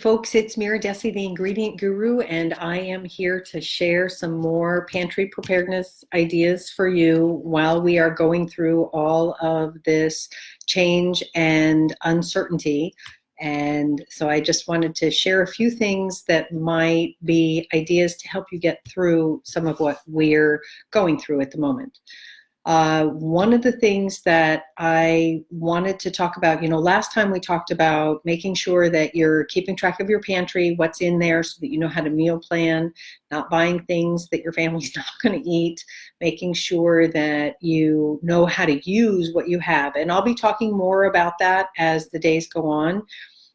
folks, it's Mira Dessy, the ingredient guru, and I am here to share some more pantry preparedness ideas for you while we are going through all of this change and uncertainty. And so I just wanted to share a few things that might be ideas to help you get through some of what we're going through at the moment. One of the things that I wanted to talk about, last time we talked about making sure that you're keeping track of your pantry, what's in there so that you know how to meal plan, not buying things that your family's not going to eat, making sure that you know how to use what you have. And I'll be talking more about that as the days go on.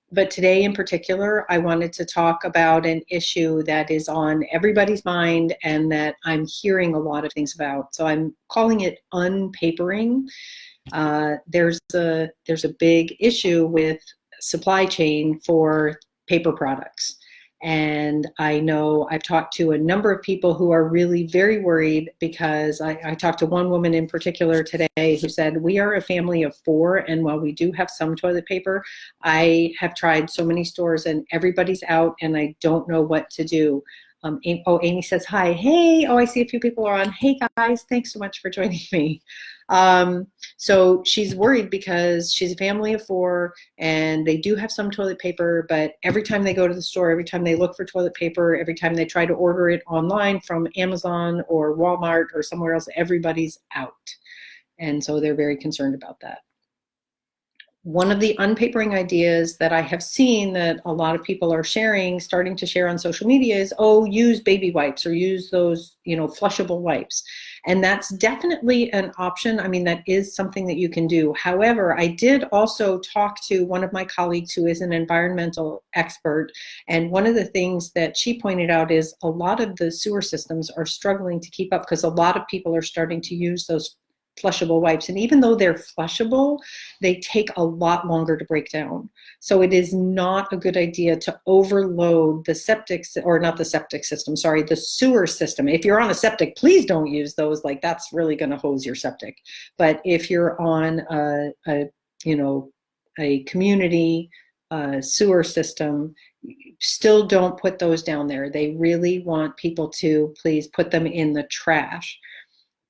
But today in particular, I wanted to talk about an issue that is on everybody's mind and that I'm hearing a lot of things about. So I'm calling it unpapering. There's a big issue with supply chain for paper products. And I know I've talked to a number of people who are really very worried because I talked to one woman in particular today who said, we are a family of 4, and while we do have some toilet paper, I have tried so many stores and everybody's out and I don't know what to do. Amy says, hi. Hey, I see a few people are on. Hey guys, thanks so much for joining me. So she's worried because she's a family of 4 and they do have some toilet paper, but every time they go to the store, every time they look for toilet paper, every time they try to order it online from Amazon or Walmart or somewhere else, everybody's out. And so they're very concerned about that. One of the unpapering ideas that I have seen that a lot of people are starting to share on social media is, use baby wipes or use those, flushable wipes. And that's definitely an option. I mean, that is something that you can do. However, I did also talk to one of my colleagues who is an environmental expert. And one of the things that she pointed out is a lot of the sewer systems are struggling to keep up because a lot of people are starting to use those flushable wipes. And even though they're flushable, they take a lot longer to break down. So it is not a good idea to overload the the sewer system. If you're on a septic, please don't use those. Like, that's really going to hose your septic. But if you're on a community sewer system, still don't put those down there. They really want people to please put them in the trash.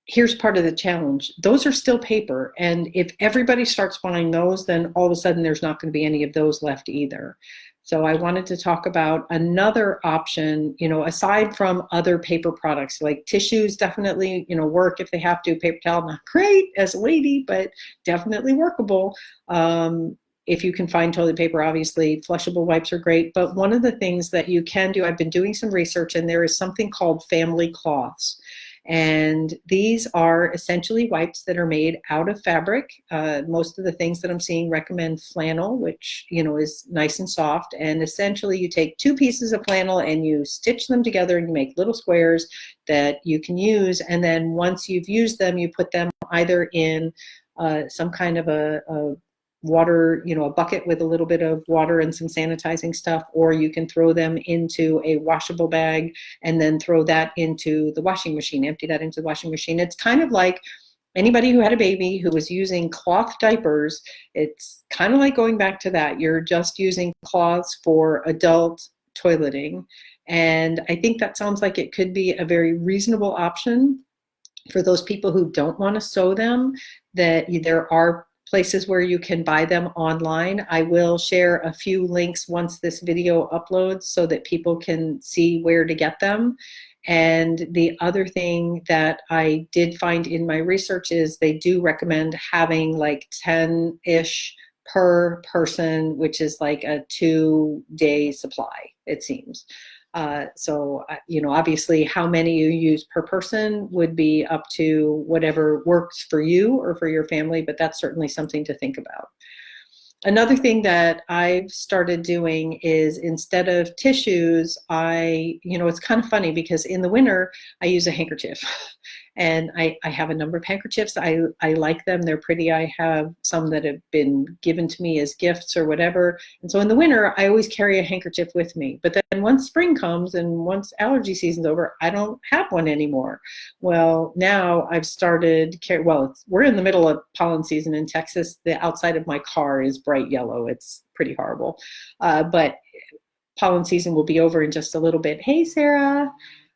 Here's part of the challenge. Those are still paper. And if everybody starts buying those, then all of a sudden there's not going to be any of those left either. So I wanted to talk about another option, aside from other paper products, like tissues definitely, work if they have to. Paper towel, not great as a lady, but definitely workable. If you can find toilet paper, obviously, flushable wipes are great. But one of the things that you can do, I've been doing some research, and there is something called family cloths. And these are essentially wipes that are made out of fabric. Most of the things that I'm seeing recommend flannel, which is nice and soft. And essentially you take 2 pieces of flannel and you stitch them together and you make little squares that you can use. And then once you've used them, you put them either in some kind of a water, a bucket with a little bit of water and some sanitizing stuff, or you can throw them into a washable bag and then throw that into the washing machine, empty that into the washing machine. It's kind of like anybody who had a baby who was using cloth diapers. It's kind of like going back to that. You're just using cloths for adult toileting. And I think that sounds like it could be a very reasonable option for those people who don't want to sew them, that there are places where you can buy them online. I will share a few links once this video uploads so that people can see where to get them. And the other thing that I did find in my research is they do recommend having like 10-ish per person, which is like a 2-day supply, it seems. So obviously how many you use per person would be up to whatever works for you or for your family, but that's certainly something to think about. Another thing that I've started doing is, instead of tissues, it's kind of funny because in the winter I use a handkerchief. And I have a number of handkerchiefs. I like them. They're pretty. I have some that have been given to me as gifts or whatever. And so in the winter, I always carry a handkerchief with me. But then once spring comes and once allergy season's over, I don't have one anymore. Well, now I've started, we're in the middle of pollen season in Texas. The outside of my car is bright yellow. It's pretty horrible. But pollen season will be over in just a little bit. Hey, Sarah.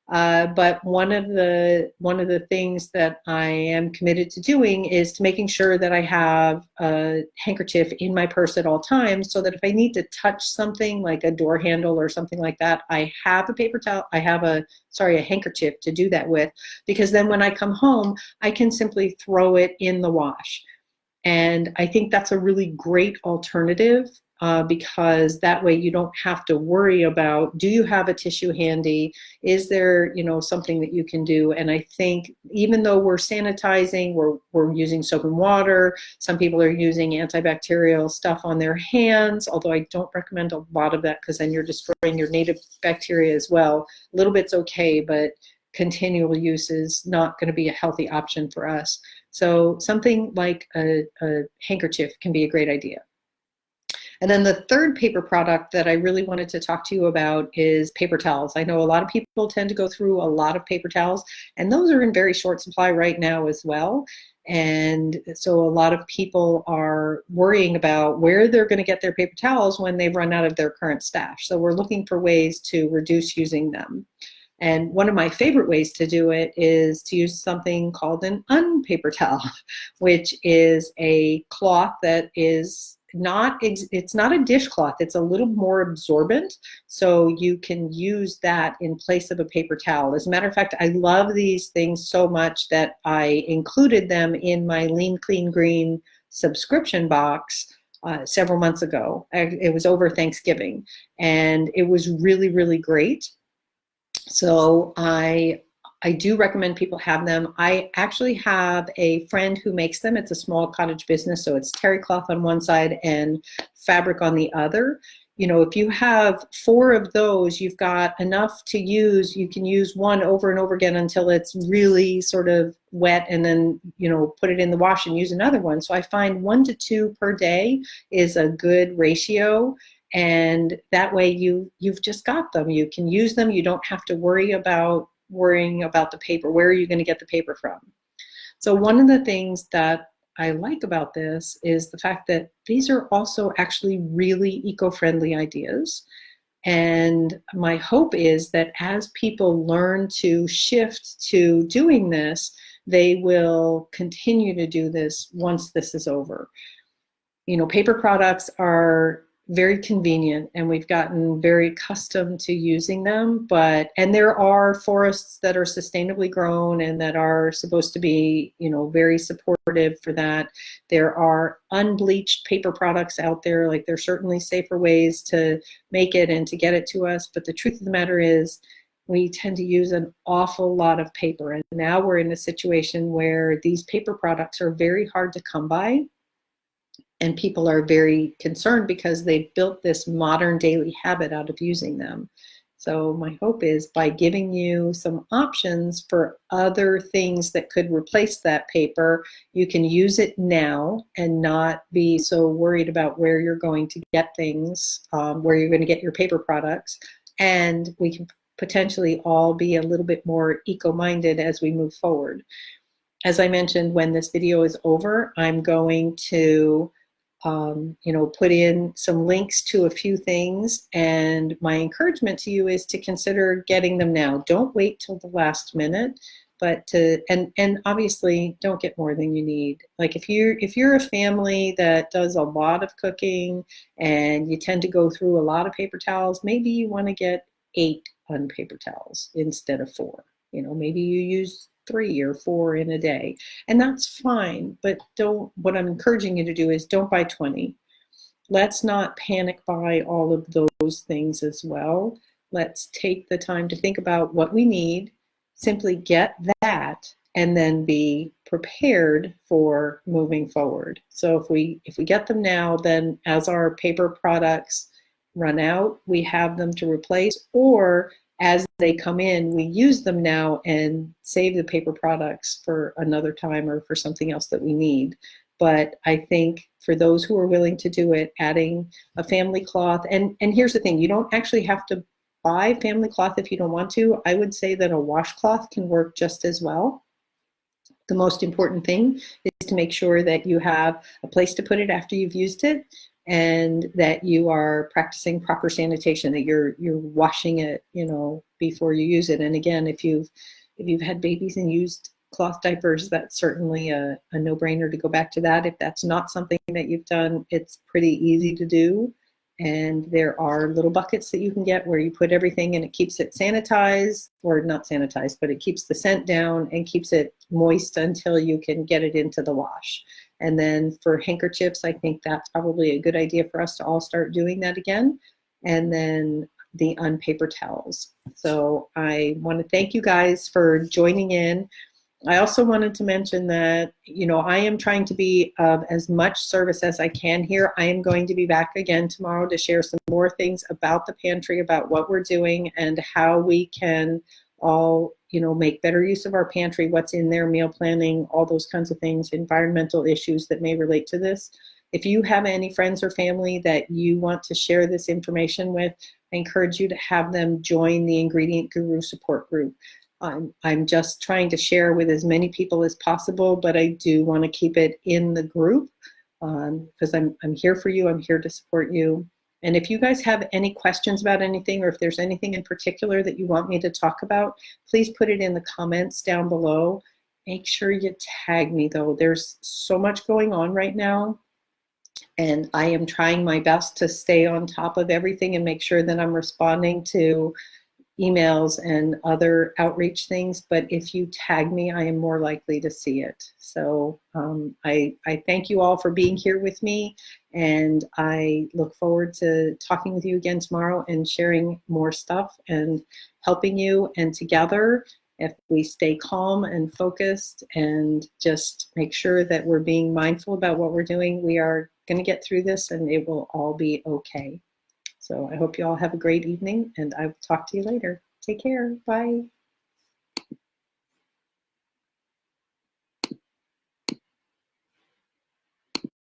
But one of the things that I am committed to doing is to making sure that I have a handkerchief in my purse at all times, so that if I need to touch something like a door handle or something like that, I have a paper towel. I have a handkerchief to do that with, because then when I come home, I can simply throw it in the wash. And I think that's a really great alternative, because that way you don't have to worry about, do you have a tissue handy? Is there, something that you can do? And I think even though we're sanitizing, we're using soap and water, some people are using antibacterial stuff on their hands, although I don't recommend a lot of that, because then you're destroying your native bacteria as well. A little bit's okay, but continual use is not going to be a healthy option for us. So something like a handkerchief can be a great idea. And then the third paper product that I really wanted to talk to you about is paper towels. I know a lot of people tend to go through a lot of paper towels, and those are in very short supply right now as well. And so a lot of people are worrying about where they're going to get their paper towels when they've run out of their current stash. So we're looking for ways to reduce using them. And one of my favorite ways to do it is to use something called an unpaper towel, which is a cloth that is it's not a dishcloth. It's a little more absorbent, so you can use that in place of a paper towel. As a matter of fact, I love these things so much that I included them in my Lean Clean Green subscription box several months ago. It was over Thanksgiving, and it was really, really great. So I do recommend people have them. I actually have a friend who makes them. It's a small cottage business, so it's Terrycloth on one side and fabric on the other. If you have 4 of those, you've got enough to use. You can use one over and over again until it's really sort of wet, and then, put it in the wash and use another one. So I find 1 to 2 per day is a good ratio. And that way you've just got them. You can use them. You don't have to worrying about the paper. Where are you going to get the paper from? So one of the things that I like about this is the fact that these are also actually really eco-friendly ideas. And my hope is that as people learn to shift to doing this, they will continue to do this once this is over. Paper products are very convenient, and we've gotten very accustomed to using them, and there are forests that are sustainably grown and that are supposed to be, very supportive for that. There are unbleached paper products out there. Like, there's certainly safer ways to make it and to get it to us, but the truth of the matter is we tend to use an awful lot of paper, and now we're in a situation where these paper products are very hard to come by. And people are very concerned because they've built this modern daily habit out of using them. So my hope is, by giving you some options for other things that could replace that paper, you can use it now and not be so worried about where you're going to get things, where you're going to get your paper products. And we can potentially all be a little bit more eco-minded as we move forward. As I mentioned, when this video is over, I'm going to put in some links to a few things, and my encouragement to you is to consider getting them now. Don't wait till the last minute, but and obviously don't get more than you need. Like, if you're a family that does a lot of cooking and you tend to go through a lot of paper towels, maybe you want to get 8 unpaper towels instead of 4. Maybe you use 3 or 4 in a day, and that's fine. But what I'm encouraging you to do is don't buy 20. Let's not panic buy all of those things as well. Let's take the time to think about what we need, simply get that, and then be prepared for moving forward. So if we get them now, then as our paper products run out, we have them to replace, or as they come in, we use them now and save the paper products for another time or for something else that we need. But I think for those who are willing to do it, adding a family cloth, and here's the thing, you don't actually have to buy family cloth if you don't want to. I would say that a washcloth can work just as well. The most important thing is to make sure that you have a place to put it after you've used it. and that you are practicing proper sanitation, that you're washing it, you know, before you use it. And again, if you've had babies and used cloth diapers, that's certainly a no-brainer to go back to that. If that's not something that you've done, it's pretty easy to do. And there are little buckets that you can get where you put everything and it keeps it sanitized, or not sanitized, but it keeps the scent down and keeps it moist until you can get it into the wash. And then for handkerchiefs, I think that's probably a good idea for us to all start doing that again. And then the unpaper towels. So I want to thank you guys for joining in. I also wanted to mention that, you know, I am trying to be of as much service as I can here. I am going to be back again tomorrow to share some more things about the pantry, about what we're doing and how we can all, you know, make better use of our pantry, what's in there, meal planning, all those kinds of things, environmental issues that may relate to this. If you have any friends or family that you want to share this information with, I encourage you to have them join the Ingredient Guru support group. I'm just trying to share with as many people as possible, but I do want to keep it in the group because I'm here for you. I'm here to support you. And if you guys have any questions about anything, or if there's anything in particular that you want me to talk about, please put it in the comments down below. Make sure you tag me though. There's so much going on right now, and I am trying my best to stay on top of everything and make sure that I'm responding to emails and other outreach things, but if you tag me, I am more likely to see it. So I thank you all for being here with me, and I look forward to talking with you again tomorrow and sharing more stuff and helping you. And together, if we stay calm and focused and just make sure that we're being mindful about what we're doing, we are going to get through this and it will all be okay. So I hope you all have a great evening, and I will talk to you later. Take care. Bye.